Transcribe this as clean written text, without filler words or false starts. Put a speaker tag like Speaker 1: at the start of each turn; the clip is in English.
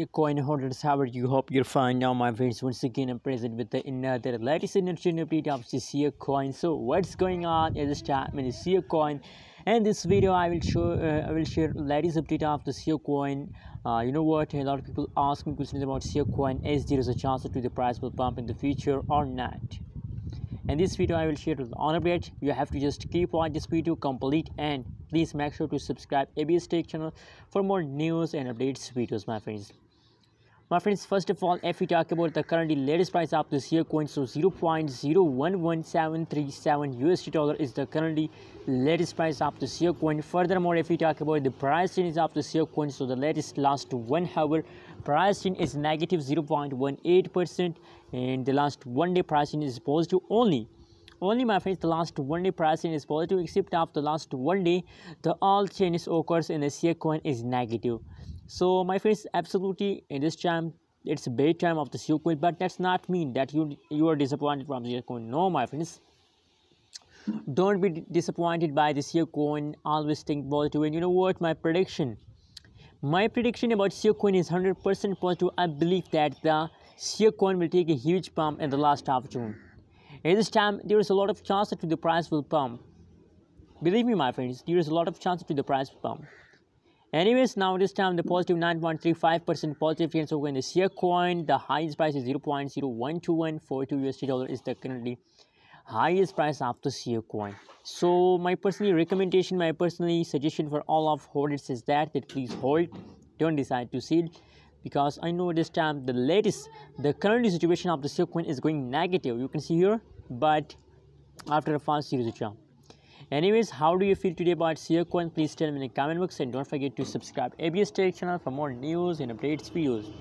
Speaker 1: Coin holders, how are you? Hope you're fine. Now my friends, once again I'm present with another latest entertainment update of the SiaCoin. So what's going on at this time in the SiaCoin? And this video I will share latest update of the SiaCoin. You know what, a lot of people ask me questions about SiaCoin, is there is a chance that the price will pump in the future or not. In this video I will share on update. You have to just keep watching this video complete, and please make sure to subscribe ABS Tech channel for more news and updates videos, my friends. First of all, if we talk about the currently latest price of the SiaCoin, so 0.011737 USD dollar is the currently latest price of the SiaCoin. Furthermore, if we talk about the price change of the SiaCoin, so the latest last 1 hour price change is negative 0.18%, and the last 1 day price change is positive only my friends. The last 1 day price change is positive, except after the last 1 day the all changes occurs in the SiaCoin is negative. So my friends, absolutely in this time it's a bad time of the SiaCoin, but that's not mean that you are disappointed from SiaCoin. No, my friends, don't be disappointed by the SiaCoin. Always think positive. And you know what, my prediction about SiaCoin is 100% positive. I believe that the SiaCoin will take a huge pump in the last half of June. At this time there is a lot of chance that the price will pump. Believe me, my friends, there is a lot of chance that the price will pump. Anyways, now this time the positive 9.35% positive change over in the SiaCoin. The highest price is 0.012142 USD dollar is the currently highest price of the SiaCoin. So my personal recommendation, my personal suggestion for all of holders is that please hold, don't decide to sell, because I know this time the current situation of the SiaCoin is going negative, you can see here, but after a fast series of jump. Anyways, how do you feel today about SiaCoin? Please tell me in the comment box, and don't forget to subscribe ABS Tech channel for more news and updates videos.